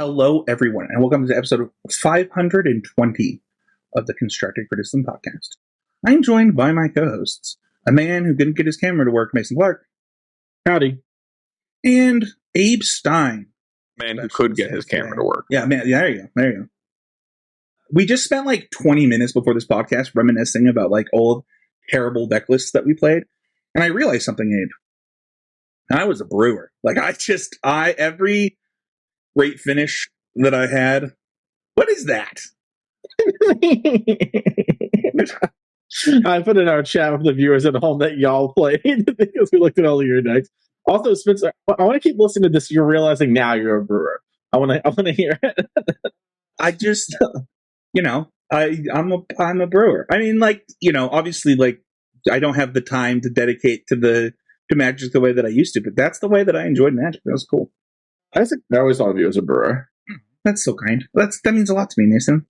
Hello, everyone, and welcome to episode 520 of the Constructive Criticism Podcast. I'm joined by my co-hosts, a man who didn't get his camera to work, Mason Clark. Howdy. And Abe Stein. Man who could get his camera to work. Yeah, man, there you go. We just spent like 20 minutes before this podcast reminiscing about like old terrible deck lists that we played, and I realized something, Abe. I was a brewer. Like, every rate finish that I had. What is that? I put in our chat with the viewers at home that y'all played because we looked at all of your decks. Also, Spencer, I want to keep listening to this. You're realizing now you're a brewer. I want to hear it. I just, I'm a brewer. I mean, like, obviously, like, I don't have the time to dedicate to Magic the way that I used to, but that's the way that I enjoyed Magic. That was cool. I always thought of you as a brewer. That's so kind. That means a lot to me, Mason.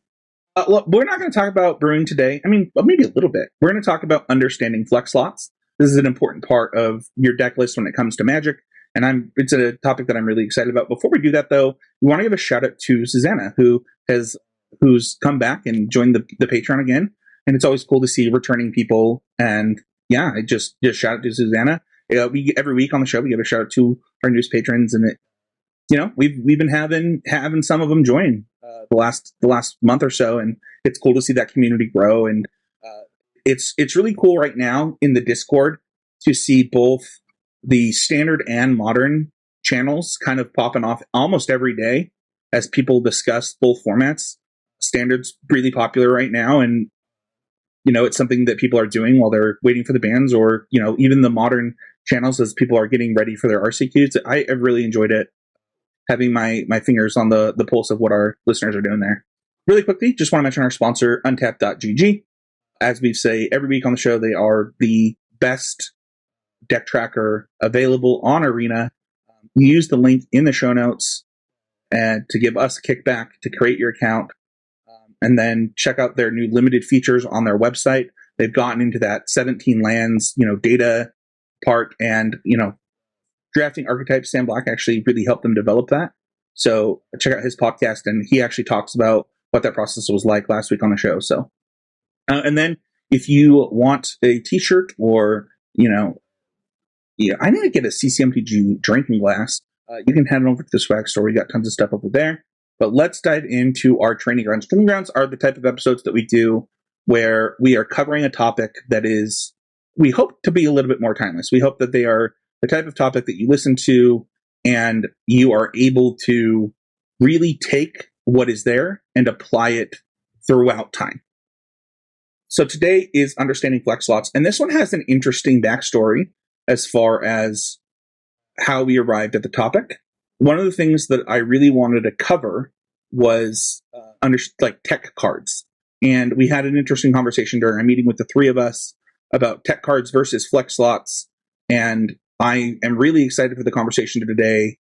Look, we're not going to talk about brewing today. I mean, maybe a little bit. We're going to talk about understanding flex slots. This is an important part of your deck list when it comes to Magic, and it's a topic that I'm really excited about. Before we do that, though, we want to give a shout out to Susanna, who's come back and joined the Patreon again, and it's always cool to see returning people. And yeah, I just shout out to Susanna. Every week on the show we give a shout out to our newest patrons, and we've been having some of them join the last month or so, and it's cool to see that community grow. And it's really cool right now in the Discord to see both the standard and modern channels kind of popping off almost every day as people discuss both formats. Standard's really popular right now, and it's something that people are doing while they're waiting for the bans, or even the modern channels as people are getting ready for their RCQs. I have really enjoyed it, having my fingers on the pulse of what our listeners are doing there. Really quickly, just want to mention our sponsor, Untapped.gg. As we say every week on the show, they are the best deck tracker available on Arena. You use the link in the show notes and to give us a kickback to create your account, and then check out their new limited features on their website. They've gotten into that 17 lands, data part, and drafting archetypes. Sam Black actually really helped them develop that. So check out his podcast, and he actually talks about what that process was like last week on the show. So, and then if you want a T-shirt, or I need to get a CCMTG drinking glass. You can head over to the swag store. We got tons of stuff over there. But let's dive into our training grounds. Training grounds are the type of episodes that we do where we are covering a topic that is, we hope to be a little bit more timeless. We hope that they are the type of topic that you listen to and you are able to really take what is there and apply it throughout time. So today is understanding flex slots, and this one has an interesting backstory as far as how we arrived at the topic. One of the things that I really wanted to cover was tech cards. And we had an interesting conversation during our meeting with the three of us about tech cards versus flex slots. And I am really excited for the conversation today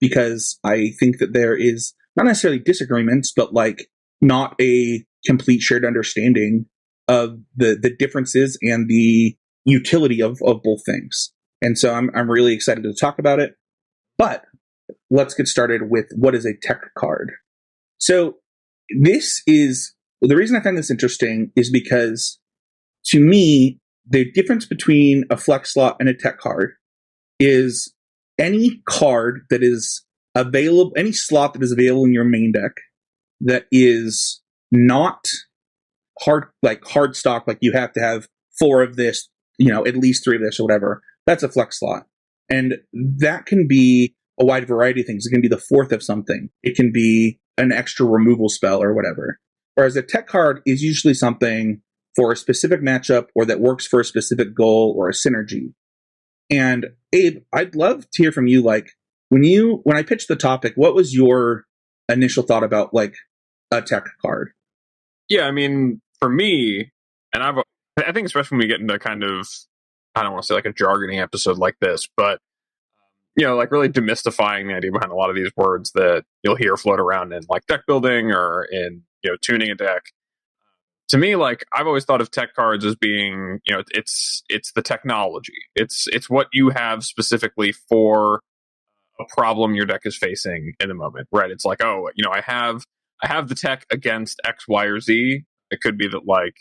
because I think that there is not necessarily disagreements, but like not a complete shared understanding of the differences and the utility of both things. And so I'm really excited to talk about it. But let's get started with what is a tech card. So this is, the reason I find this interesting is because to me, the difference between a flex slot and a tech card is any card that is available, any slot that is available in your main deck that is not hard stock, like you have to have 4 of this, at least 3 of this or whatever. That's a flex slot. And that can be a wide variety of things. It can be the 4th of something. It can be an extra removal spell or whatever. Whereas a tech card is usually something for a specific matchup or that works for a specific goal or a synergy. And Abe, I'd love to hear from you. Like when I pitched the topic, what was your initial thought about like a tech card? Yeah, I mean, for me, and I think especially when we get into kind of, I don't want to say like a jargony episode like this, but like really demystifying the idea behind a lot of these words that you'll hear float around in like deck building or in tuning a deck. To me, like I've always thought of tech cards as being, it's the technology. It's what you have specifically for a problem your deck is facing in the moment, right? It's like, oh, I have the tech against X, Y, or Z. It could be that like,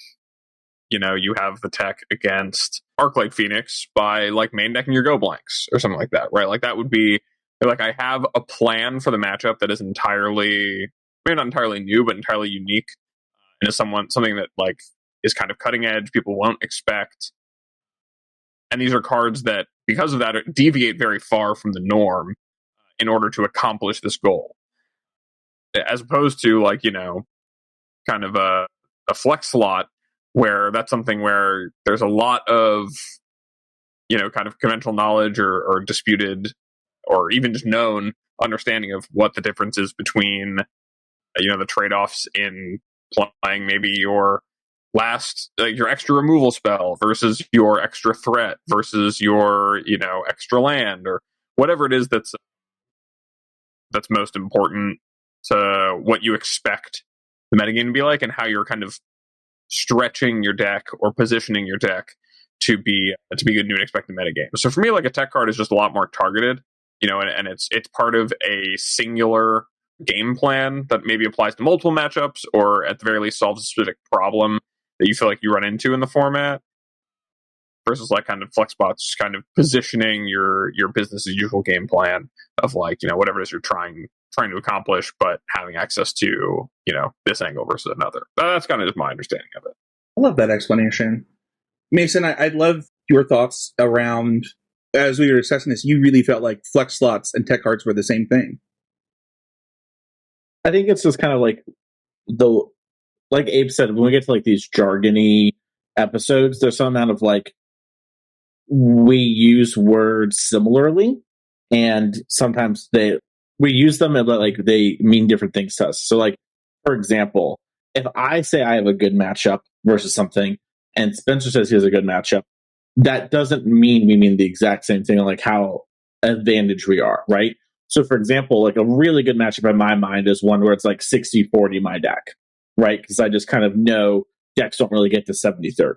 you have the tech against Arclight Phoenix by like main decking your Go Blanks or something like that, right? Like that would be like, I have a plan for the matchup that is entirely, maybe not entirely new, but entirely unique, and is something that like is kind of cutting edge, people won't expect. And these are cards that, because of that, deviate very far from the norm in order to accomplish this goal. As opposed to like, kind of a flex slot where that's something where there's a lot of, kind of conventional knowledge or disputed or even just known understanding of what the difference is between, the trade-offs in playing maybe your your extra removal spell versus your extra threat versus your, extra land or whatever it is that's most important to what you expect the metagame to be like, and how you're kind of stretching your deck or positioning your deck to be good new and expected metagame. So for me, like a tech card is just a lot more targeted, and it's part of a singular game plan that maybe applies to multiple matchups, or at the very least solves a specific problem that you feel like you run into in the format, versus like kind of flex spots, kind of positioning your business as usual game plan of like, whatever it is you're trying to accomplish, but having access to, this angle versus another. That's kind of just my understanding of it. I love that explanation. Mason, I'd love your thoughts around, as we were discussing this, you really felt like flex slots and tech cards were the same thing. I think it's just kind of like like Abe said, when we get to like these jargony episodes, there's some amount of like, we use words similarly, and sometimes we use them and like they mean different things to us. So like, for example, if I say I have a good matchup versus something and Spencer says he has a good matchup, that doesn't mean we mean the exact same thing, like how advantaged we are, right? So for example, like a really good matchup in my mind is one where it's like 60-40 my deck, right? Because I just kind of know decks don't really get to 70-30.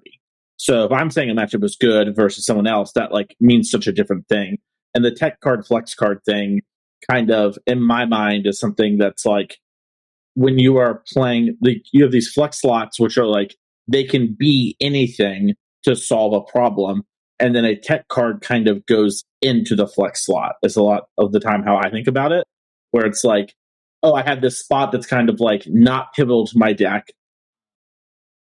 So if I'm saying a matchup is good versus someone else, that like means such a different thing. And the tech card, flex card thing kind of, in my mind, is something that's like, when you are playing, you have these flex slots, which are like, they can be anything to solve a problem. And then a tech card kind of goes into the flex slot. Is a lot of the time how I think about it, where it's like, oh, I have this spot that's kind of like not pivotal to my deck,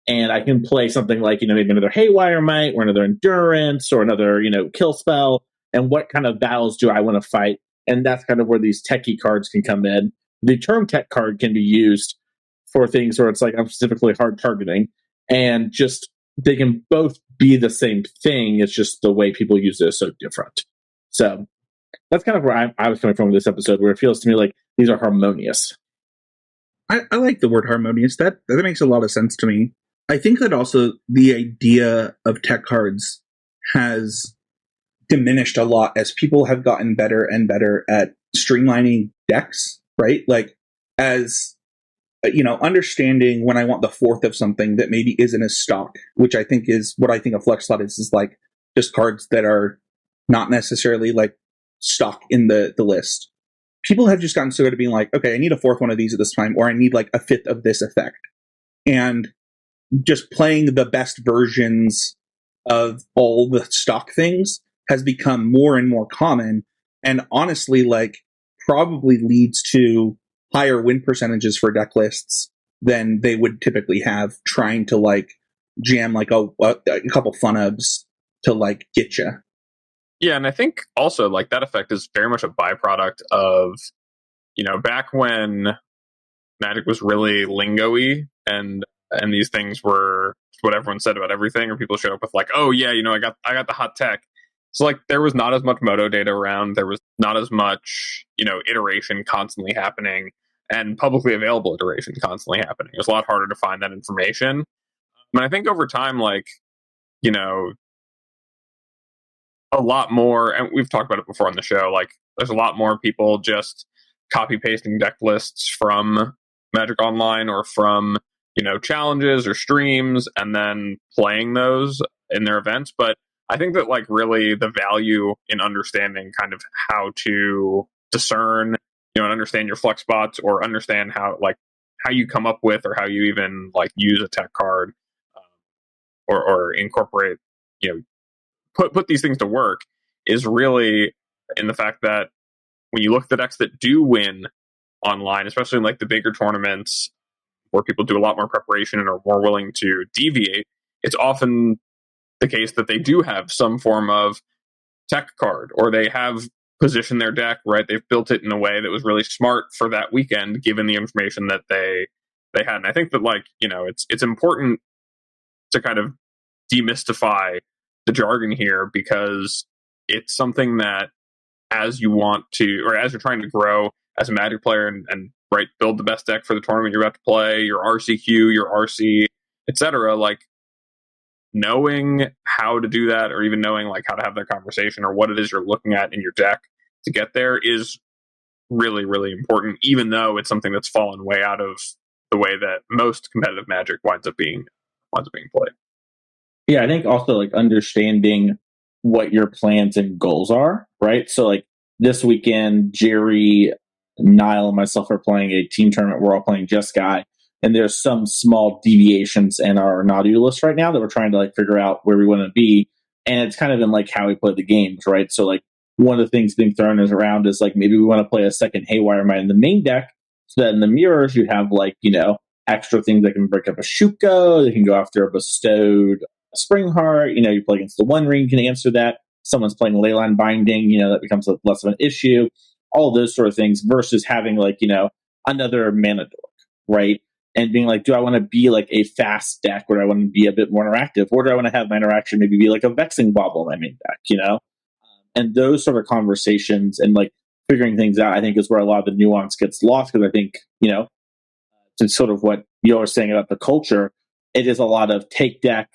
and I can play something like, maybe another Haywire Might or another Endurance or another, Kill Spell. And what kind of battles do I want to fight? And that's kind of where these techie cards can come in. The term tech card can be used for things where it's like, I'm specifically hard targeting, and just they can both be the same thing. It's just the way people use it is so different. So that's kind of where I was coming from with this episode, where it feels to me like these are harmonious. I like the word harmonious. That makes a lot of sense to me. I think that also the idea of tech cards has diminished a lot as people have gotten better and better at streamlining decks, right? Like, as understanding when I want the fourth of something that maybe isn't as stock, which I think is what I think a flex slot is like just cards that are not necessarily like stock in the list. People have just gotten so good at being like, okay, I need a fourth one of these at this time, or I need like a fifth of this effect. And just playing the best versions of all the stock things has become more and more common, and honestly, like, probably leads to higher win percentages for deck lists than they would typically have trying to like jam like a couple fun ups to like get you. Yeah, and I think also like that effect is very much a byproduct of, back when Magic was really lingo-y and these things were what everyone said about everything, or people showed up with like, oh yeah, I got the hot tech. So like there was not as much moto data around, there was not as much, iteration constantly happening, and publicly available iteration constantly happening. It was a lot harder to find that information. And I think over time, like, a lot more, and we've talked about it before on the show, like there's a lot more people just copy pasting deck lists from Magic Online or from, challenges or streams, and then playing those in their events. But I think that like really the value in understanding kind of how to discern, and understand your flex spots, or understand how you come up with, or how you even use a tech card, or incorporate, put these things to work, is really in the fact that when you look at the decks that do win online, especially in the bigger tournaments where people do a lot more preparation and are more willing to deviate, it's often the case that they do have some form of tech card, or they have positioned their deck right. They've built it in a way that was really smart for that weekend, given the information that they had. And I think that it's important to kind of demystify the jargon here, because it's something that, as you want to, or as you're trying to grow as a Magic player and build the best deck for the tournament you're about to play, your RCQ, your RC, etc., knowing how to do that, or even knowing how to have that conversation, or what it is you're looking at in your deck to get there, is really, really important, even though it's something that's fallen way out of the way that most competitive Magic winds up being played. Yeah, I think also understanding what your plans and goals are, right? So this weekend, Jerry, Niall, and myself are playing a team tournament. We're all playing Jeskai, and there's some small deviations in our Nadu list right now that we're trying to figure out where we want to be, and it's kind of in how we play the games, right? So one of the things being thrown around is maybe we want to play a second Haywire Mine in the main deck, so that in the mirrors you have extra things that can break up a Shuko, they can go after a bestowed Springheart, you play against the One Ring, you can answer that. Someone's playing Leyline Binding, that becomes less of an issue. All of those sort of things, versus having another mana dork, right? And being do I want to be a fast deck, or do I want to be a bit more interactive, or do I want to have my interaction maybe be a Vexing Bauble in my main deck, And those sort of conversations and figuring things out, I think, is where a lot of the nuance gets lost, because I think, to sort of what you were saying about the culture, it is a lot of take deck,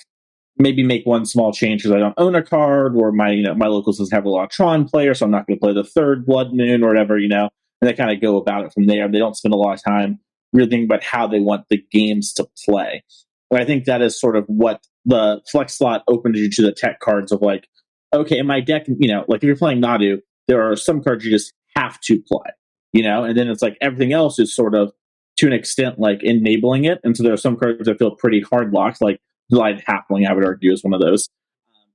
maybe make one small change because I don't own a card, or my my locals doesn't have a lot of Tron players, so I'm not going to play the third Blood Moon or whatever, and they kind of go about it from there. They don't spend a lot of time really thinking about how they want the games to play. And I think that is sort of what the flex slot opens you to the tech cards of okay, in my deck, if you're playing Nadu, there are some cards you just have to play, and then it's everything else is sort of to an extent enabling it. And so there are some cards that feel pretty hard locked, Delighted Halfling, I would argue, is one of those.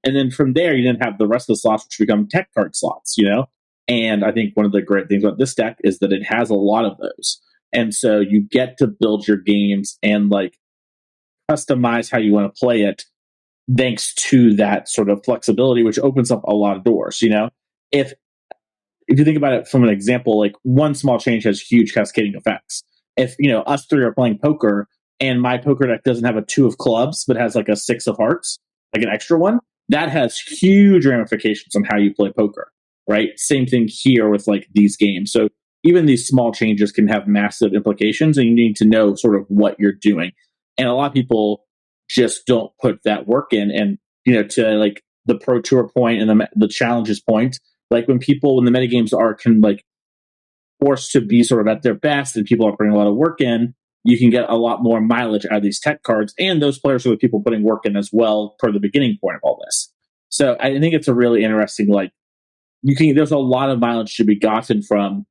And then from there, you then have the rest of the slots, which become tech card slots, And I think one of the great things about this deck is that it has a lot of those. And so you get to build your games and customize how you want to play it, thanks to that sort of flexibility, which opens up a lot of doors. If you think about it from an example, one small change has huge cascading effects. If us three are playing poker, and my poker deck doesn't have a 2 of clubs, but has a 6 of hearts, an extra one, that has huge ramifications on how you play poker, right? Same thing here with these games. So even these small changes can have massive implications, and you need to know sort of what you're doing. And a lot of people just don't put that work in. And, to the Pro Tour point and the challenges point, when the metagames are forced to be sort of at their best and people are putting a lot of work in, you can get a lot more mileage out of these tech cards, and those players are the people putting work in as well, per the beginning point of all this. So I think it's a really interesting, there's a lot of mileage to be gotten from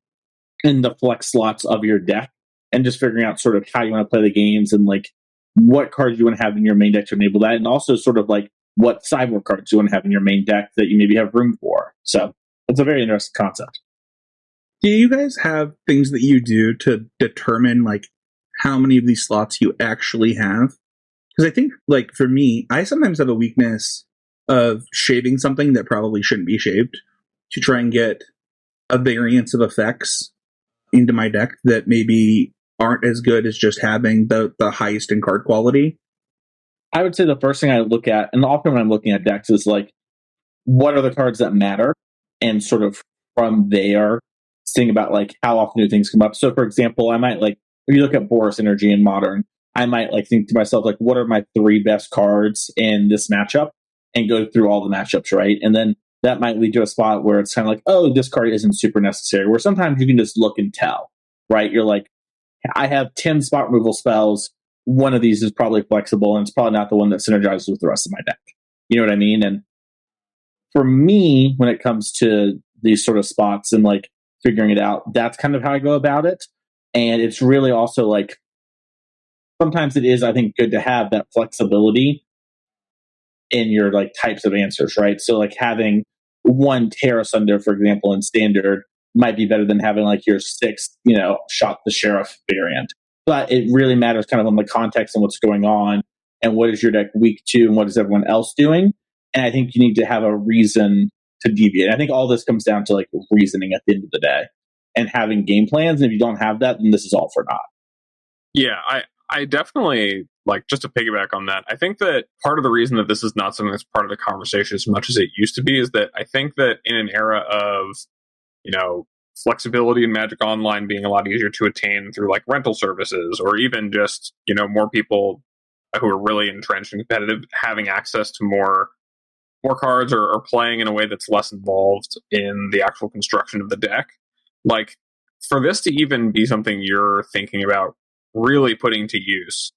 in the flex slots of your deck, and just figuring out sort of how you want to play the games, and what cards you want to have in your main deck to enable that, and also sort of what sideboard cards you want to have in your main deck that you maybe have room for. So it's a very interesting concept. Do you guys have things that you do to determine how many of these slots you actually have? Because I think for me, I sometimes have a weakness of shaving something that probably shouldn't be shaved, to try and get a variance of effects into my deck that maybe aren't as good as just having the highest in card quality. I would say the first thing I look at, and often when I'm looking at decks, is what are the cards that matter, and sort of from there seeing about how often do things come up. So for example, I might if you look at Boros Energy in Modern, I might think to myself what are my 3 best cards in this matchup, and go through all the matchups, right? And then that might lead to a spot where it's kind of oh, this card isn't super necessary, where sometimes you can just look and tell, right? You're I have 10 spot removal spells, one of these is probably flexible, and it's probably not the one that synergizes with the rest of my deck. You know what I mean? And for me, when it comes to these sort of spots, and figuring it out. That's kind of how I go about it. And it's really also like, sometimes it is, I think, good to have that flexibility in your like types of answers, right? So like having one Terra Sunder, for example, in standard might be better than having like your 6, shot the sheriff variant. But it really matters kind of on the context and what's going on and what is your deck weak to and what is everyone else doing. And I think you need to have a reason to deviate. I think all this comes down to like reasoning at the end of the day and having game plans. And if you don't have that, then this is all for naught. Yeah, I definitely, like, just to piggyback on that, I think that part of the reason that this is not something that's part of the conversation as much as it used to be is that I think that in an era of, flexibility in Magic Online being a lot easier to attain through like rental services, or even just, more people who are really entrenched and competitive having access to more cards, or playing in a way that's less involved in the actual construction of the deck. Like, for this to even be something you're thinking about really putting to use,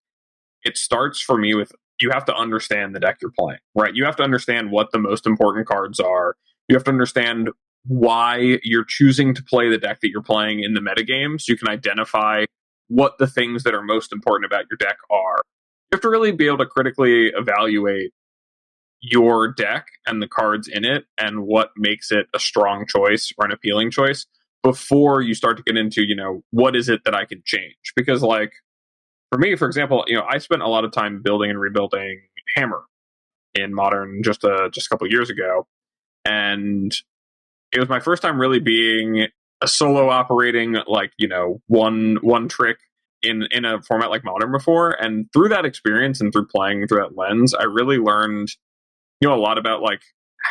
it starts for me with, you have to understand the deck you're playing, right? You have to understand what the most important cards are. You have to understand why you're choosing to play the deck that you're playing in the metagame, so you can identify what the things that are most important about your deck are. You have to really be able to critically evaluate your deck and the cards in it and what makes it a strong choice or an appealing choice before you start to get into, what is it that I can change? Because, like, for me, for example, I spent a lot of time building and rebuilding Hammer in Modern just a couple of years ago, and it was my first time really being a solo operating, like, one trick in a format like Modern before. And through that experience and through playing through that lens, I really learned, a lot about like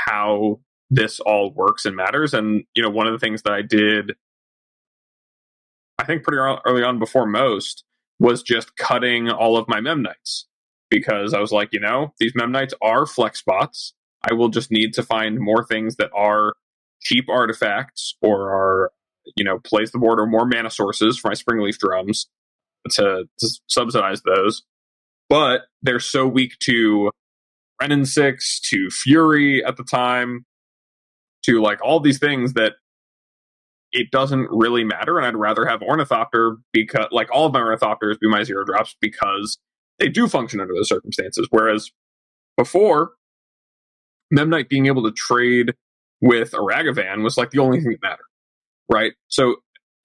how this all works and matters. And, one of the things that I did, I think pretty early on before most, was just cutting all of my Mem Knights, because I was like, these Mem Knights are flex spots. I will just need to find more things that are cheap artifacts or are, plays the board, or more mana sources for my Springleaf drums to subsidize those. But they're so weak to Renin 6, to Fury at the time, to like all these things that it doesn't really matter. And I'd rather have Ornithopter, because like all of my Ornithopters be my 0-drops, because they do function under those circumstances. Whereas before, Memnite being able to trade with Aragavan was like the only thing that mattered, right? So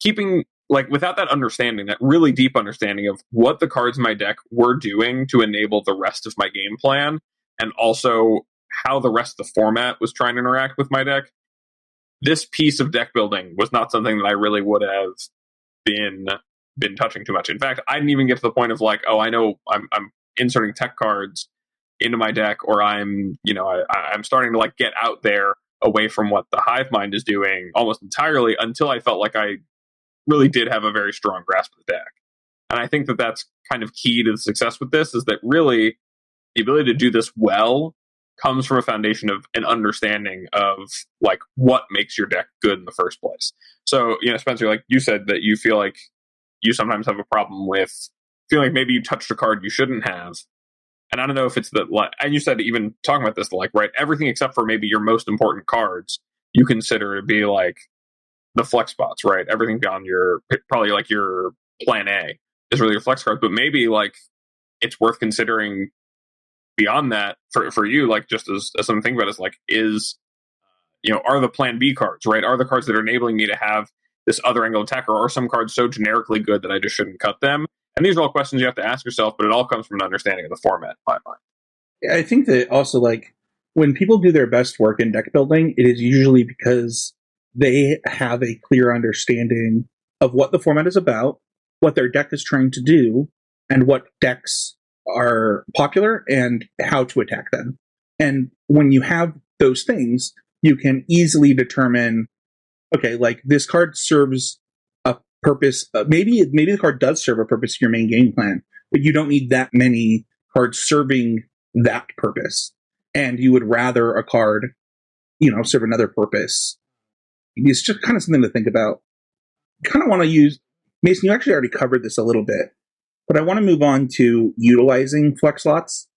keeping, like, without that understanding, that really deep understanding of what the cards in my deck were doing to enable the rest of my game plan, and also how the rest of the format was trying to interact with my deck, this piece of deck building was not something that I really would have been touching too much. In fact, I didn't even get to the point of like, oh, I know I'm inserting tech cards into my deck, or I'm starting to like get out there away from what the hive mind is doing almost entirely, until I felt like I really did have a very strong grasp of the deck. And I think that that's kind of key to the success with this, is that really the ability to do this well comes from a foundation of an understanding of like what makes your deck good in the first place. So, Spencer, like you said, that you feel like you sometimes have a problem with feeling like maybe you touched a card you shouldn't have. And I don't know if it's and you said, even talking about this, like, right, everything except for maybe your most important cards you consider to be like the flex spots, right? Everything beyond probably like your plan A is really your flex cards, but maybe like it's worth considering beyond that for you, like just as something to think about, is like, are the plan B cards, right? Are the cards that are enabling me to have this other angle attack, or are some cards so generically good that I just shouldn't cut them? And these are all questions you have to ask yourself, but it all comes from an understanding of the format, in my mind. I think that also, like, when people do their best work in deck building, it is usually because they have a clear understanding of what the format is about, what their deck is trying to do, and what decks are popular and how to attack them. And when you have those things, you can easily determine, okay, like, this card serves a purpose. Maybe the card does serve a purpose in your main game plan, but you don't need that many cards serving that purpose. And you would rather a card, serve another purpose. It's just kind of something to think about. Kind of want to use, Mason, you actually already covered this a little bit, but I want to move on to utilizing flex slots.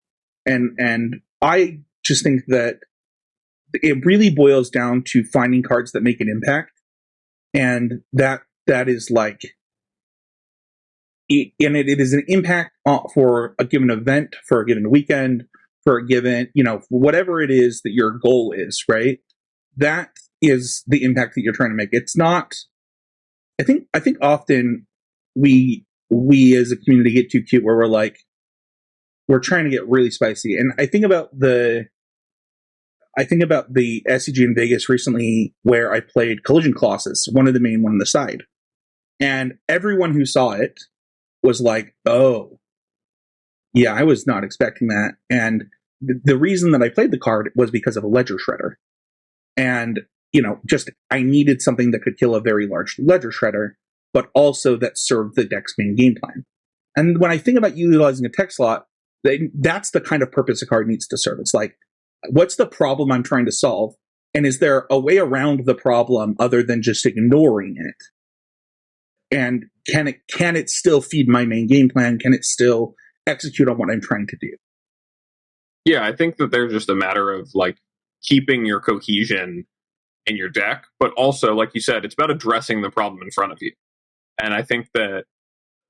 And I just think that it really boils down to finding cards that make an impact And that is like, it is an impact for a given event, for a given weekend, for a given, whatever it is that your goal is, right? That is the impact that you're trying to make. It's not, I think often we as a community get too cute where we're like, we're trying to get really spicy. And I think about the SCG in Vegas recently where I played Collision Colossus, one of the main, one on the side. And everyone who saw it was like, oh, yeah, I was not expecting that. And the reason that I played the card was because of a Ledger Shredder. And, just I needed something that could kill a very large Ledger Shredder, but also that served the deck's main game plan. And when I think about utilizing a tech slot, that's the kind of purpose a card needs to serve. It's like, what's the problem I'm trying to solve? And is there a way around the problem other than just ignoring it? And can it still feed my main game plan? Can it still execute on what I'm trying to do? Yeah, I think that there's just a matter of like keeping your cohesion in your deck, but also, like you said, it's about addressing the problem in front of you. And I think that,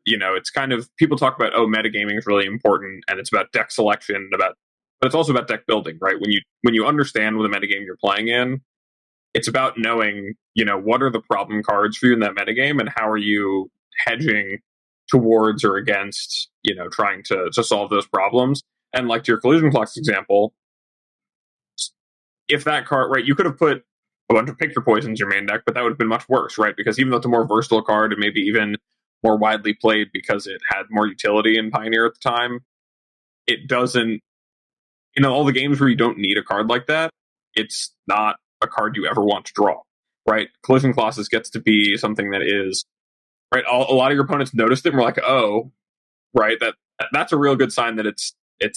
it's kind of, people talk about, metagaming is really important, and it's about deck selection, but it's also about deck building, right? When you understand what the metagame you're playing in, it's about knowing, what are the problem cards for you in that metagame, and how are you hedging towards or against, trying to solve those problems. And like to your Collision Clocks example, if that card, right, you could have put a bunch of Pick Your Poisons in your main deck, but that would have been much worse, right? Because even though it's a more versatile card and maybe even more widely played because it had more utility in Pioneer at the time, it doesn't, all the games where you don't need a card like that, it's not a card you ever want to draw, right? Collision Colossus gets to be something that is, right, a lot of your opponents noticed it and were like, oh, right, that's a real good sign that it's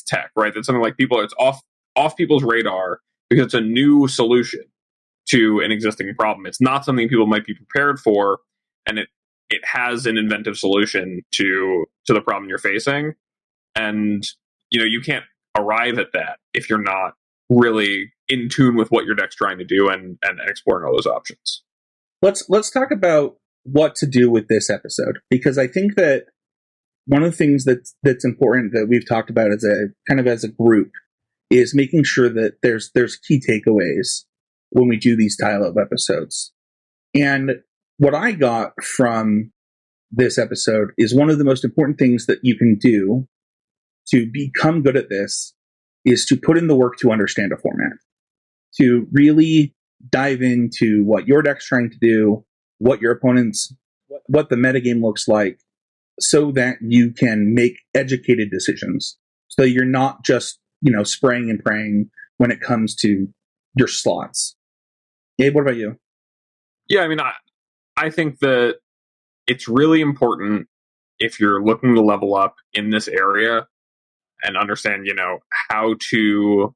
tech, right? That's something like it's off people's radar because it's a new solution to an existing problem. It's not something people might be prepared for, and it has an inventive solution to the problem you're facing. And you can't arrive at that if you're not really in tune with what your deck's trying to do and exploring all those options. Let's talk about what to do with this episode, because I think that one of the things that's important that we've talked about as a group is making sure that there's key takeaways when we do these dial-up episodes. And what I got from this episode is one of the most important things that you can do to become good at this is to put in the work to understand a format, to really dive into what your deck's trying to do, what your opponent's, what the metagame looks like, so that you can make educated decisions. So you're not just, spraying and praying when it comes to your slots. Gabe, what about you? Yeah, I mean, I think that it's really important if you're looking to level up in this area and understand, how to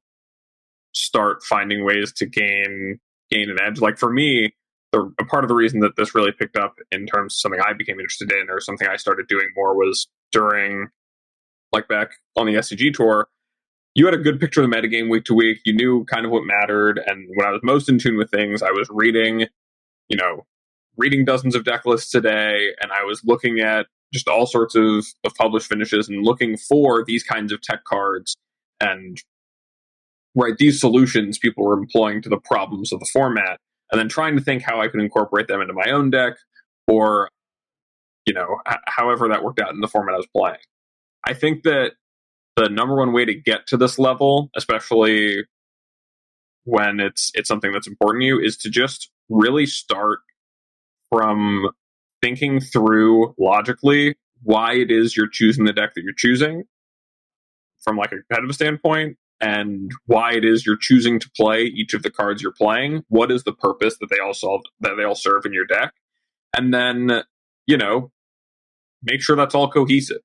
start finding ways to gain an edge. Like for me, a part of the reason that this really picked up in terms of something I became interested in or something I started doing more was during, like back on the SCG tour, you had a good picture of the metagame week to week. You knew kind of what mattered. And when I was most in tune with things, I was reading dozens of deck lists a day, and I was looking at just all sorts of published finishes and looking for these kinds of tech cards and these solutions people were employing to the problems of the format, and then trying to think how I could incorporate them into my own deck, or however that worked out in the format I was playing. I think that the number one way to get to this level, especially when it's something that's important to you, is to just really start from thinking through logically why it is you're choosing the deck that you're choosing from like a competitive standpoint, and why it is you're choosing to play each of the cards you're playing. What is the purpose that they all serve in your deck? And then, make sure that's all cohesive,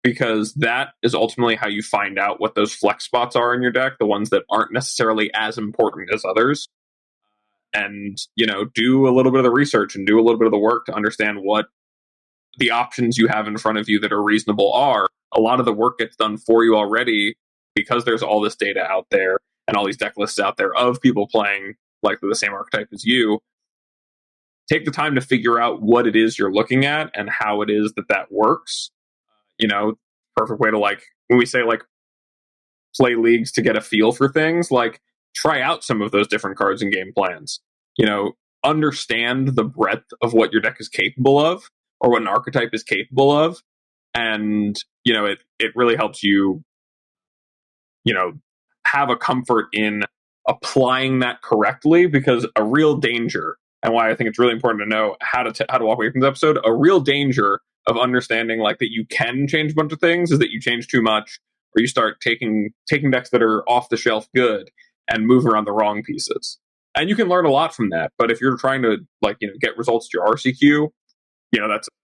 because that is ultimately how you find out what those flex spots are in your deck, the ones that aren't necessarily as important as others. And, do a little bit of the research and do a little bit of the work to understand what the options you have in front of you that are reasonable are. A lot of the work gets done for you already because there's all this data out there and all these deck lists out there of people playing likely the same archetype as you. take the time to figure out what it is you're looking at and how it is that works. Perfect way to, like, when we say, like, play leagues to get a feel for things, like, try out some of those different cards and game plans. Understand the breadth of what your deck is capable of, or what an archetype is capable of, and it really helps you have a comfort in applying that correctly. Because a real danger, and why I think it's really important to know how to walk away from this episode, a real danger of understanding, like, that you can change a bunch of things is that you change too much, or you start taking decks that are off the shelf good and move around the wrong pieces. And you can learn a lot from that. But if you're trying to, like, get results to your RCQ,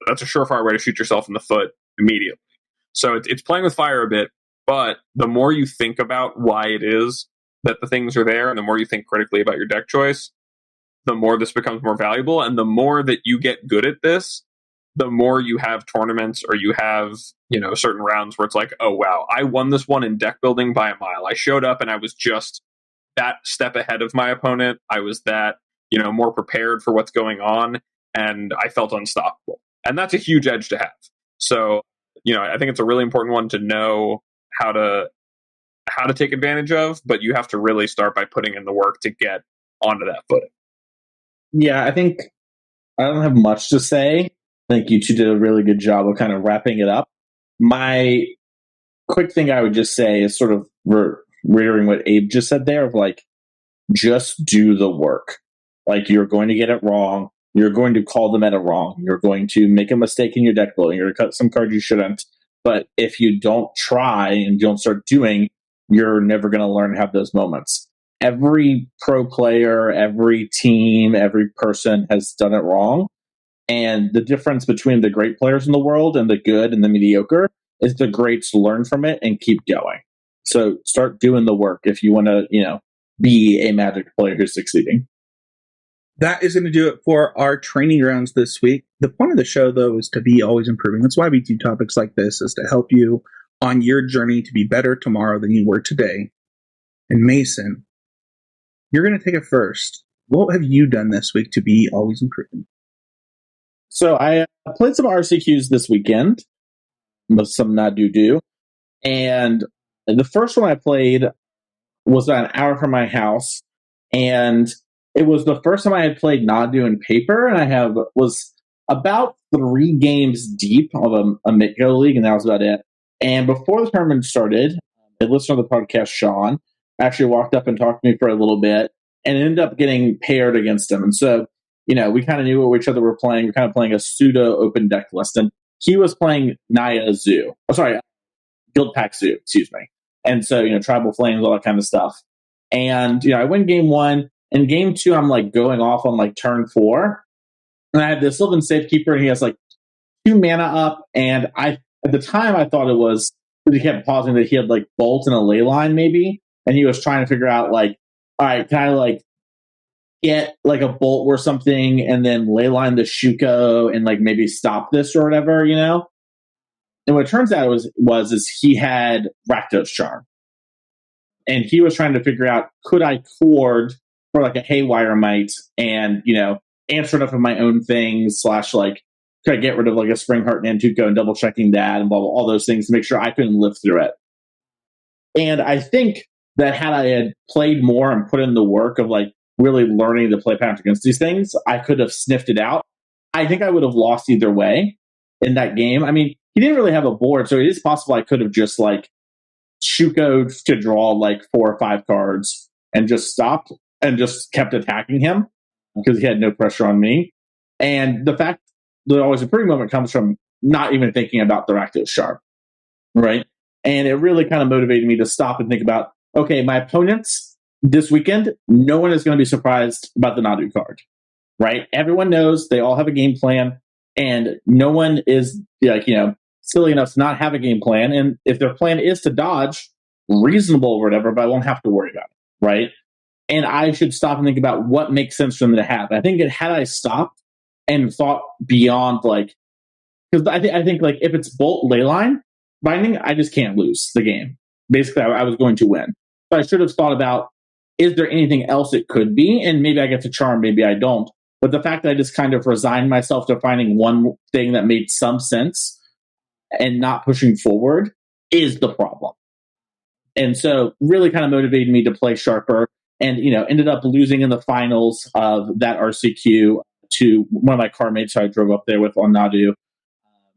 that's a surefire way to shoot yourself in the foot immediately. So it's playing with fire a bit, but the more you think about why it is that the things are there, and the more you think critically about your deck choice, the more this becomes more valuable. And the more that you get good at this, the more you have tournaments, or you have, certain rounds where it's like, oh, wow, I won this one in deck building by a mile. I showed up and I was just that step ahead of my opponent. I was that, more prepared for what's going on, and I felt unstoppable. And that's a huge edge to have. So, I think it's a really important one to know how to take advantage of, but you have to really start by putting in the work to get onto that footing. Yeah, I think I don't have much to say. I think you two did a really good job of kind of wrapping it up. My quick thing I would just say is sort of reiterating what Abe just said there, of, like, just do the work. Like, you're going to get it wrong. You're going to call the meta wrong. You're going to make a mistake in your deck building. You're going to cut some cards you shouldn't. But if you don't try and don't start doing, you're never going to learn to have those moments. Every pro player, every team, every person has done it wrong. And the difference between the great players in the world and the good and the mediocre is the greats learn from it and keep going. So start doing the work if you want to, be a Magic player who's succeeding. That is going to do it for our training grounds this week. The point of the show, though, is to be always improving. That's why we do topics like this, is to help you on your journey to be better tomorrow than you were today. And Mason, you're going to take it first. What have you done this week to be always improving? So I played some RCQs this weekend, some Nadu. And the first one I played was an hour from my house. And it was the first time I had played Nadu in paper. And I was about 3 games deep of a Mitgo league, and that was about it. And before the tournament started, a listener of the podcast, Sean, actually walked up and talked to me for a little bit and ended up getting paired against him. And so, we kind of knew what each other were playing. We're kind of playing a pseudo open deck list. And he was playing Naya Zoo. Oh, sorry, Guild Pack Zoo, excuse me. And so, Tribal Flames, all that kind of stuff. And, I win game 1. And game 2, I'm, like, going off on, like, turn 4. And I have this Sylvan Safekeeper, and he has, like, 2 mana up. And at the time, I thought it was, because he kept pausing, that he had, like, Bolt and a Leyline, maybe. And he was trying to figure out, like, all right, can I, like, get, like, a Bolt or something, and then Leyline the Shuko, and, like, maybe stop this or whatever, And what it turns out was he had Rakdos Charm. And he was trying to figure out, could I cord for, like, a Haywire Mite and, answer enough of my own things, / like, could I get rid of, like, a Spring Heart and Antuco and double checking that and blah, blah, all those things to make sure I couldn't live through it. And I think that had I had played more and put in the work of, like, really learning to play patterns against these things, I could have sniffed it out. I think I would have lost either way in that game. I mean, he didn't really have a board, so it is possible I could have just, like, Shuko'd to draw, like, 4 or 5 cards and just stopped and just kept attacking him because he had no pressure on me. And the fact that always a pretty moment comes from not even thinking about the Rakdos Charm, right? And it really kind of motivated me to stop and think about, okay, my opponents this weekend, no one is going to be surprised about the Nadu card, right? Everyone knows, they all have a game plan, and no one is, like, silly enough to not have a game plan. And if their plan is to dodge, reasonable or whatever, but I won't have to worry about it, right? And I should stop and think about what makes sense for them to have. I think had I stopped and thought beyond, like, because I think like if it's Bolt Leyline binding, I just can't lose the game. Basically, I was going to win. So I should have thought about, is there anything else it could be? And maybe I get to charm, maybe I don't. But the fact that I just kind of resigned myself to finding one thing that made some sense and not pushing forward is the problem. And so really kind of motivated me to play sharper, and, ended up losing in the finals of that RCQ to one of my car mates who I drove up there with on Nadu,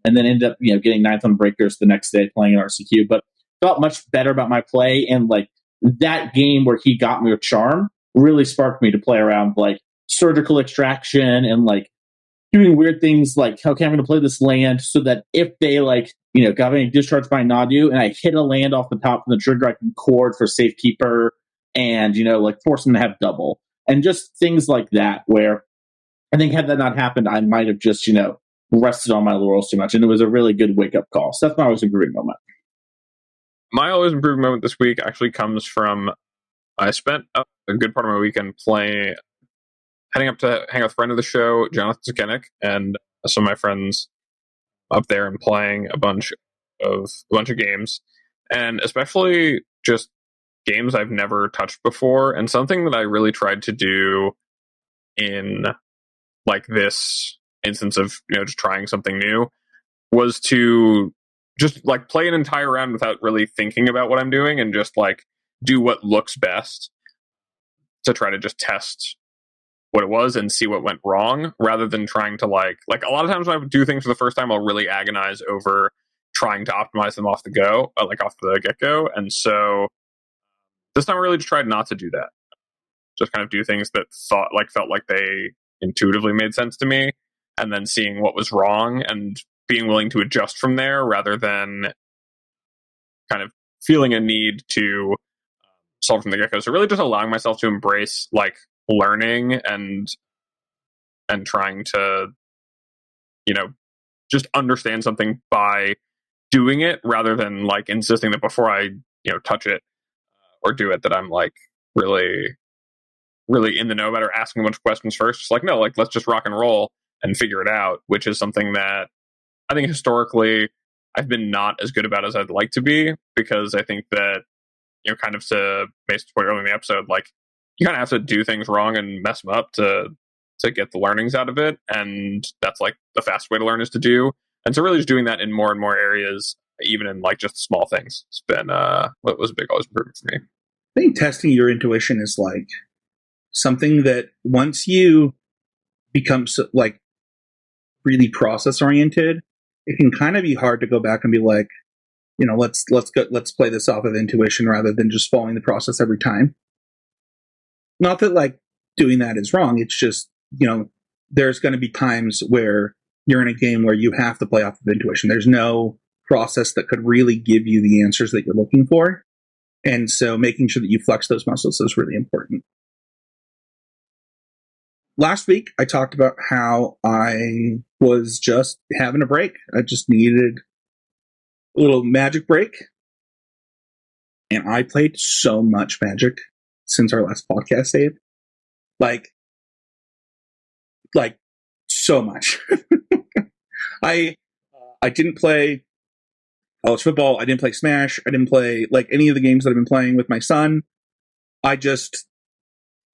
and then ended up, getting ninth on breakers the next day playing an RCQ, but felt much better about my play. And like that game where he got me with charm really sparked me to play around like surgical extraction and like doing weird things like, okay, I'm going to play this land so that if they got any discharge by Nadu and I hit a land off the top of the trigger, I can cord for safekeeper and, force them to have double. And just things like that, where I think had that not happened, I might have just, rested on my laurels too much. And it was a really good wake up call. So that's my always improving moment. My always improving moment this week actually comes from, I spent a good part of my weekend heading up to hang out with a friend of the show, Jonathan Zukenik, and some of my friends up there and playing a bunch of games, and especially just games I've never touched before. And something that I really tried to do in like this instance of just trying something new was to just like play an entire round without really thinking about what I'm doing and just like do what looks best to try to just test what it was and see what went wrong, rather than trying to like a lot of times when I do things for the first time, I'll really agonize over trying to optimize them off the go, off the get-go. And so this time I really just tried not to do that. Just kind of do things that felt like they intuitively made sense to me, and then seeing what was wrong and being willing to adjust from there, rather than kind of feeling a need to solve from the get-go. So really just allowing myself to embrace like learning and trying to just understand something by doing it, rather than like insisting that before I touch it or do it that I'm like really in the know about, or asking a bunch of questions first. Just like, no, like let's just rock and roll and figure it out, which is something that I think historically I've been not as good about as I'd like to be, because I think that kind of to Mason's point earlier in the episode, like you kind of have to do things wrong and mess them up to get the learnings out of it. And that's like the fast way to learn is to do. And so really just doing that in more and more areas, even in like just small things, it's been what was a big always improvement for me. I think testing your intuition is like something that once you become like really process oriented, it can kind of be hard to go back and be like, let's play this off of intuition rather than just following the process every time. Not that like doing that is wrong. It's just, there's going to be times where you're in a game where you have to play off of intuition. There's no process that could really give you the answers that you're looking for. And so making sure that you flex those muscles is really important. Last week, I talked about how I was just having a break. I just needed a little Magic break. And I played so much Magic since our last podcast, Dave. Like so much. I didn't play college football. I didn't play Smash. I didn't play like any of the games that I've been playing with my son. I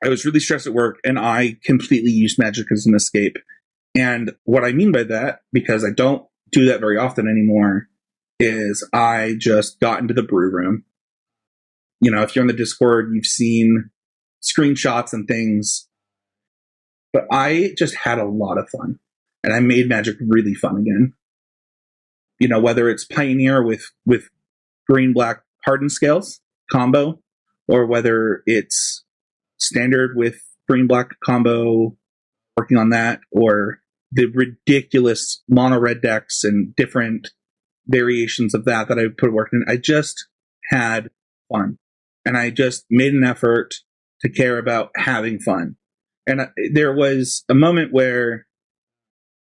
was really stressed at work, and I completely used Magic as an escape. And what I mean by that, because I don't do that very often anymore, is I just got into the brew room. If you're on the Discord, you've seen screenshots and things. But I just had a lot of fun, and I made Magic really fun again. Whether it's Pioneer with green-black hardened scales combo, or whether it's standard with green-black combo, working on that, or the ridiculous mono-red decks and different variations of that I put work in. I just had fun, and I just made an effort to care about having fun. And there was a moment where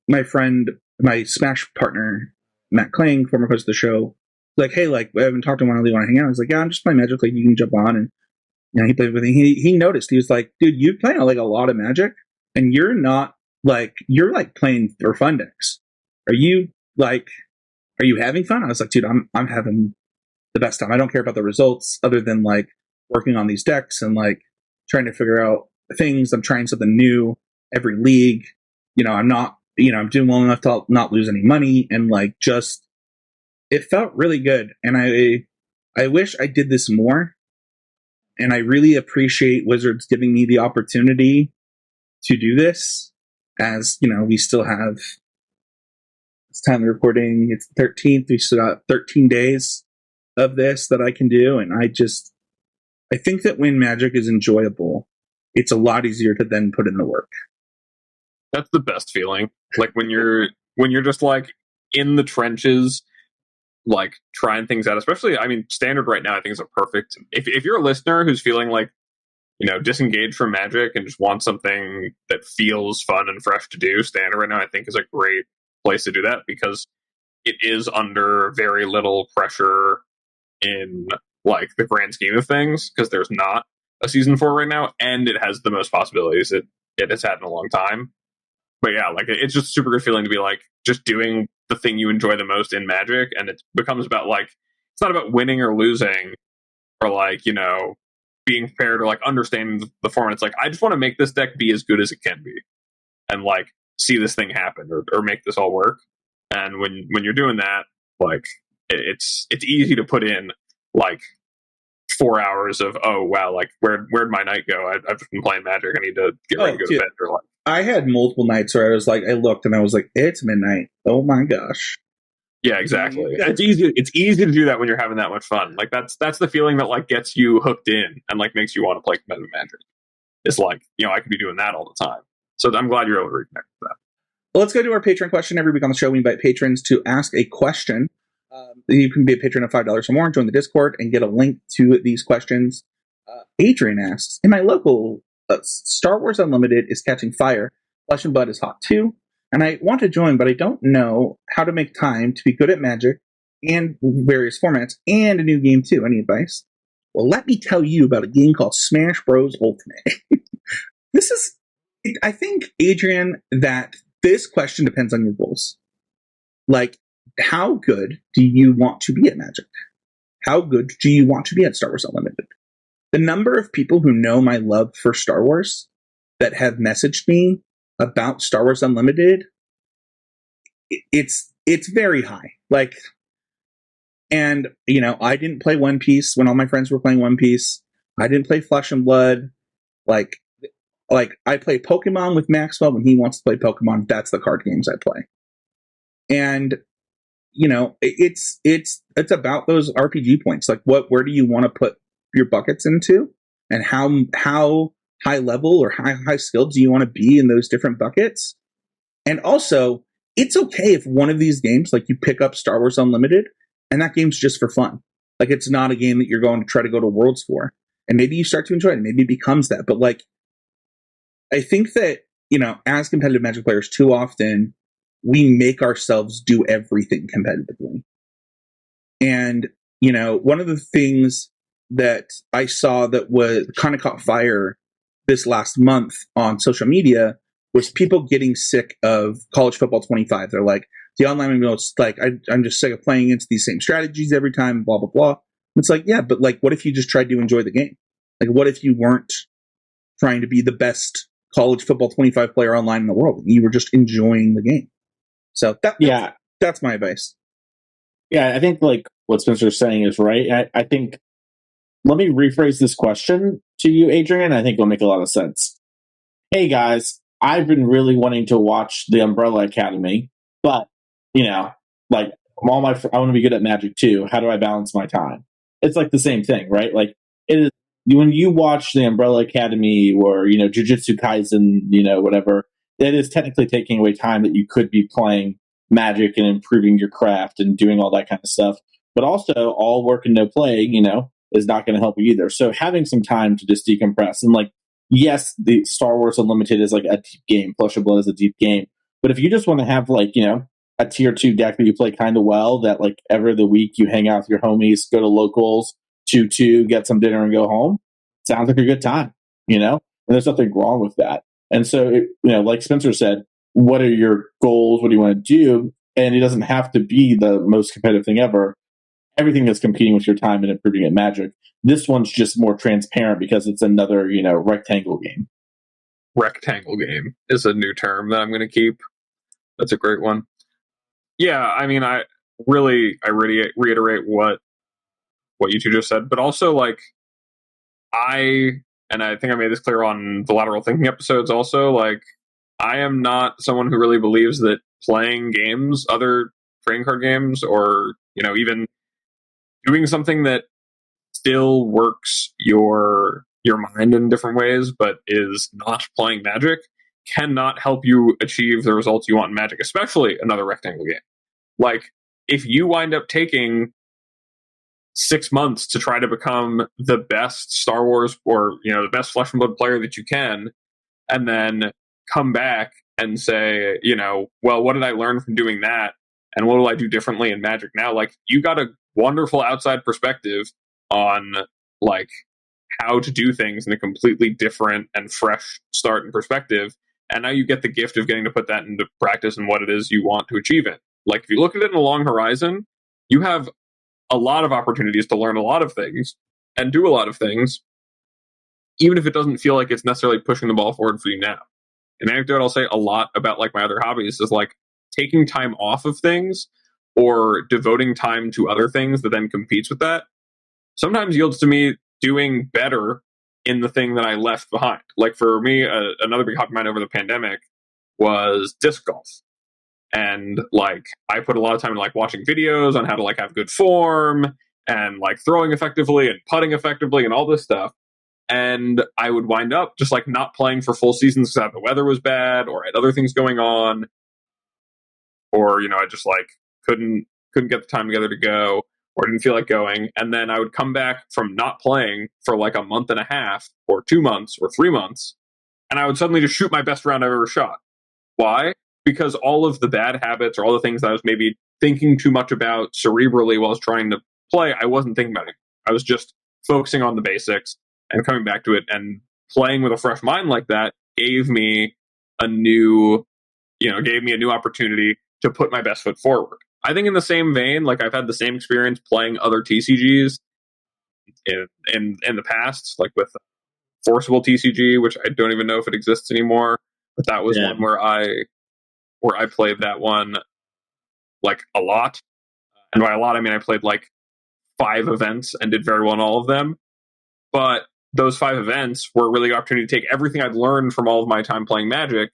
my friend, my Smash partner, Matt Kling, former host of the show, was like, hey, like, I haven't talked to him, I really want to hang out. I was like, yeah, I'm just playing Magic, like, you can jump on. And he played with me. He noticed. He was like, dude, you play like a lot of Magic, and you're not like, you're like playing for fun decks. Are you having fun? I was like, dude, I'm having the best time. I don't care about the results other than like working on these decks and like trying to figure out things. I'm trying something new. every league. I'm not, I'm doing well enough to not lose any money, and like just it felt really good. And I wish I did this more. And I really appreciate Wizards giving me the opportunity to do this. As we still have, it's time of recording, it's the 13th. We still got 13 days of this that I can do. And I think that when Magic is enjoyable, it's a lot easier to then put in the work. That's the best feeling. Like when you're just like in the trenches, like trying things out. Especially, I mean, Standard right now I think is a perfect. If you're a listener who's feeling like disengaged from Magic and just wants something that feels fun and fresh to do, Standard right now I think is a great place to do that, because it is under very little pressure in like the grand scheme of things, because there's not a season 4 right now, and it has the most possibilities it has had in a long time. But yeah, like it's just a super good feeling to be like just doing the thing you enjoy the most in Magic, and it becomes about like, it's not about winning or losing or like being prepared or like understanding the format. It's like, I just want to make this deck be as good as it can be, and like see this thing happen or make this all work. And when you're doing that, like it's easy to put in like 4 hours of, oh wow, like where'd my night go? I've just been playing Magic. I need to get ready to go to bed. Or like, I had multiple nights where I was like, I looked and I was like, it's midnight. Oh my gosh. Yeah, exactly. It's easy to do that when you're having that much fun. Like that's the feeling that like gets you hooked in and like makes you want to play competitive Magic. It's like, I could be doing that all the time. So I'm glad you're able to reconnect with that. Well, let's go to our Patreon question. Every week on the show, we invite patrons to ask a question. You can be a patron of $5 or more, join the Discord, and get a link to these questions. Adrian asks, in my local Star Wars Unlimited is catching fire. Flesh and Blood is hot too. And I want to join, but I don't know how to make time to be good at Magic and various formats and a new game too. Any advice? Well, let me tell you about a game called Smash Bros. Ultimate. I think, Adrian, that this question depends on your goals. Like, how good do you want to be at Magic? How good do you want to be at Star Wars Unlimited? The number of people who know my love for Star Wars that have messaged me about Star Wars Unlimited, it's very high. Like, and I didn't play One Piece when all my friends were playing One Piece. I didn't play Flesh and Blood. Like I play Pokemon with Maxwell when he wants to play Pokemon. That's the card games I play. And it's about those RPG points. Like where do you want to put your buckets into, and how high level or high skilled do you want to be in those different buckets? And also, it's okay if one of these games, like you pick up Star Wars Unlimited, and that game's just for fun. Like it's not a game that you're going to try to go to Worlds for. And maybe you start to enjoy it, and maybe it becomes that. But like, I think that, as competitive Magic players, too often we make ourselves do everything competitively. And, one of the things that I saw that was kind of caught fire this last month on social media was people getting sick of College Football 25. They're like, the online is like, I'm just sick of playing against these same strategies every time, blah, blah, blah. It's like, yeah, but like, what if you just tried to enjoy the game? Like, what if you weren't trying to be the best College Football 25 player online in the world? You were just enjoying the game. So that's my advice. Yeah, I think like what Spencer's saying is right. I think, let me rephrase this question to you, Adrian. I think it'll make a lot of sense. Hey guys, I've been really wanting to watch the Umbrella Academy, but like I want to be good at Magic too. How do I balance my time? It's like the same thing, right? Like it is when you watch the Umbrella Academy or Jujutsu Kaisen, whatever. That is technically taking away time that you could be playing Magic and improving your craft and doing all that kind of stuff. But also, all work and no play, is not going to help you either. So having some time to just decompress and like, yes, the Star Wars Unlimited is like a deep game. Flesh and Blood is a deep game. But if you just want to have like, a tier 2 deck that you play kind of well, that like every other week you hang out with your homies, go to locals, 2-2, get some dinner and go home, sounds like a good time, and there's nothing wrong with that. And so, like Spencer said, what are your goals? What do you want to do? And it doesn't have to be the most competitive thing ever. Everything that's competing with your time and improving at Magic. This one's just more transparent because it's another, rectangle game. rectangle game is a new term that I'm going to keep. That's a great one. Yeah, I mean, I reiterate what you two just said, but also like and I think I made this clear on the lateral thinking episodes also, like I am not someone who really believes that playing games, other trading card games, or, you know, even doing something that still works your mind in different ways, but is not playing Magic, cannot help you achieve the results you want in Magic, especially another rectangle game. Like, if you wind up taking 6 months to try to become the best Star Wars or, you know, the best Flesh and Blood player that you can, and then come back and say, you know, well, what did I learn from doing that? And what will I do differently in Magic now? Like, you got a wonderful outside perspective on, like, how to do things in a completely different and fresh start and perspective. And now you get the gift of getting to put that into practice and what it is you want to achieve it. Like, if you look at it in a long horizon, you have a lot of opportunities to learn a lot of things and do a lot of things, even if it doesn't feel like it's necessarily pushing the ball forward for you now. An anecdote I'll say a lot about, like, my other hobbies is, like, taking time off of things or devoting time to other things that then competes with that sometimes yields to me doing better in the thing that I left behind. Like, for me, another big hobby of mine over the pandemic was disc golf. And, like, I put a lot of time in, like, watching videos on how to, like, have good form and, like, throwing effectively and putting effectively and all this stuff. And I would wind up just, like, not playing for full seasons because the weather was bad or I had other things going on, or, you know, I just, like, couldn't get the time together to go, or didn't feel like going. And then I would come back from not playing for like a month and a half or 2 months or 3 months, and I would suddenly just shoot my best round I've ever shot. Why? Because all of the bad habits or all the things that I was maybe thinking too much about cerebrally while I was trying to play, I wasn't thinking about it. I was just focusing on the basics and coming back to it, and playing with a fresh mind like that gave me a new opportunity to put my best foot forward. I think in the same vein, like, I've had the same experience playing other TCGs in the past, like with Forcible TCG, which I don't even know if it exists anymore, but that was one where I played that one, like, a lot. And by a lot, I mean I played like 5 events and did very well in all of them. But those 5 events were really an opportunity to take everything I'd learned from all of my time playing Magic,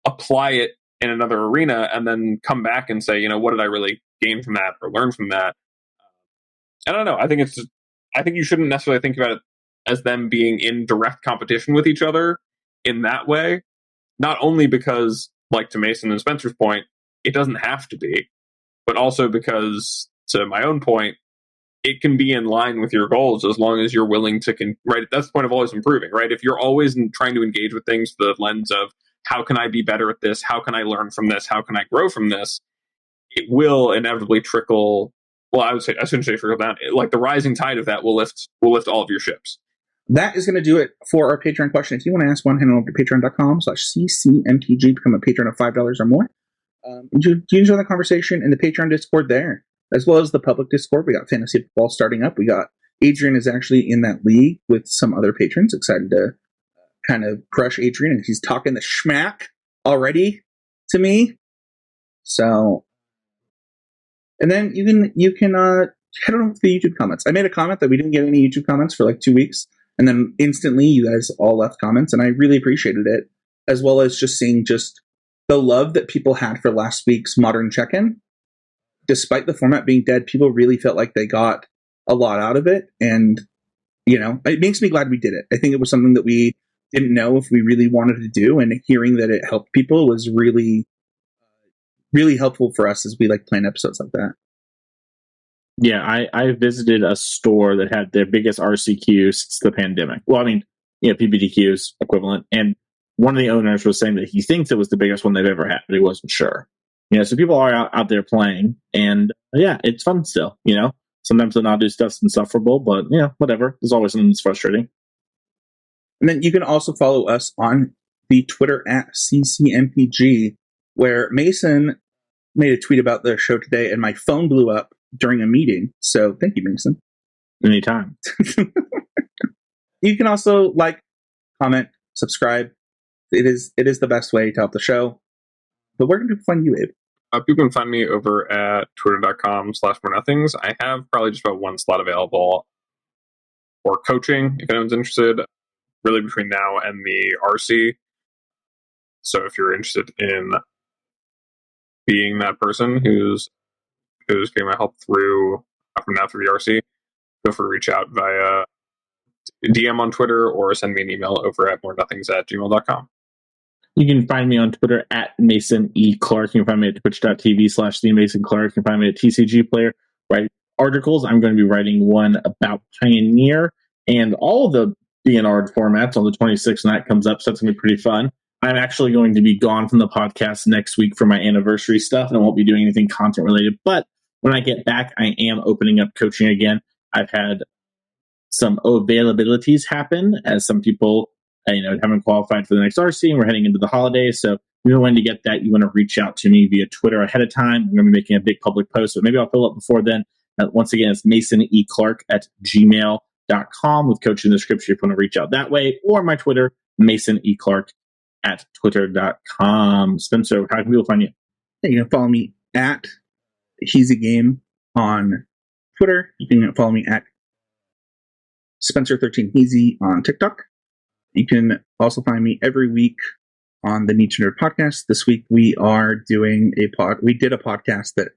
apply it in another arena, and then come back and say, you know, what did I really gain from that or learn from that? I don't know. I think you shouldn't necessarily think about it as them being in direct competition with each other in that way. Not only because, like, to Mason and Spencer's point, it doesn't have to be, but also because, to my own point, it can be in line with your goals as long as you're willing to, right? That's the point of always improving, right? If you're always trying to engage with things through the lens of, how can I be better at this? How can I learn from this? How can I grow from this? It will inevitably trickle. Well, I shouldn't say trickle down. Like, the rising tide of that will lift all of your ships. That is going to do it for our Patreon question. If you want to ask one, head over to patreon.com/ccmtg, become a patron of $5 or more. Do you enjoy the conversation in the Patreon Discord there, as well as the public Discord? We got fantasy football starting up. We got Adrian is actually in that league with some other patrons. Excited to kind of crush Adrian, and he's talking the schmack already to me. So, and then you can head over to the YouTube comments. I made a comment that we didn't get any YouTube comments for like 2 weeks, and then instantly you guys all left comments, and I really appreciated it, as well as just seeing just the love that people had for last week's Modern Check-In. Despite the format being dead, people really felt like they got a lot out of it, and, you know, it makes me glad we did it. I think it was something that we didn't know if we really wanted to do, and hearing that it helped people was really, really helpful for us as we like plan episodes like that. Yeah, I visited a store that had their biggest RCQ since the pandemic. Well, I mean, PBDQs equivalent. And one of the owners was saying that he thinks it was the biggest one they've ever had, but he wasn't sure. So people are out there playing, and yeah, it's fun still. Sometimes the not do stuff's insufferable, but whatever. There's always something that's frustrating. And then you can also follow us on the Twitter at CCMPG, where Mason made a tweet about the show today, and my phone blew up during a meeting. So thank you, Mason. Anytime. You can also like, comment, subscribe, It is the best way to help the show. But where can people find you, Abe? People can find me over at twitter.com/morenothings. I have probably just about one slot available for coaching, if anyone's interested, really between now and the RC. So if you're interested in being that person who's getting my help through from now through the RC, feel free to reach out via DM on Twitter or send me an email over at morenothings@gmail.com. You can find me on Twitter at Mason E. Clark. You can find me at twitch.tv/the Mason Clark. You can find me at TCG Player. Write articles. I'm going to be writing one about Pioneer and all of the DNR formats on the 26th, and that comes up, so that's going to be pretty fun. I'm actually going to be gone from the podcast next week for my anniversary stuff, and I won't be doing anything content related. But when I get back, I am opening up coaching again. I've had some availabilities happen as some people haven't qualified for the next RC, and we're heading into the holidays. So if you're wanting to get that, you want to reach out to me via Twitter ahead of time. I'm going to be making a big public post, but maybe I'll fill up before then. Once again, it's masoneClark@gmail.com with coaching in the description if you want to reach out that way, or my Twitter, masoneClark@twitter.com. Spencer, how can people find you? You can follow me at Heezy Game on Twitter. You can follow me at Spencer13Heezy on TikTok. You can also find me every week on the Nietzsche Nerd podcast. This week we are doing we did a podcast that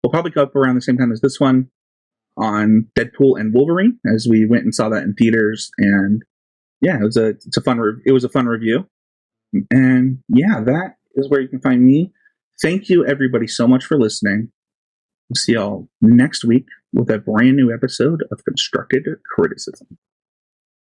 will probably go up around the same time as this one on Deadpool and Wolverine, as we went and saw that in theaters. And yeah, it was a fun review. And yeah, that is where you can find me. Thank you everybody so much for listening. We'll see y'all next week with a brand new episode of Constructed Criticism.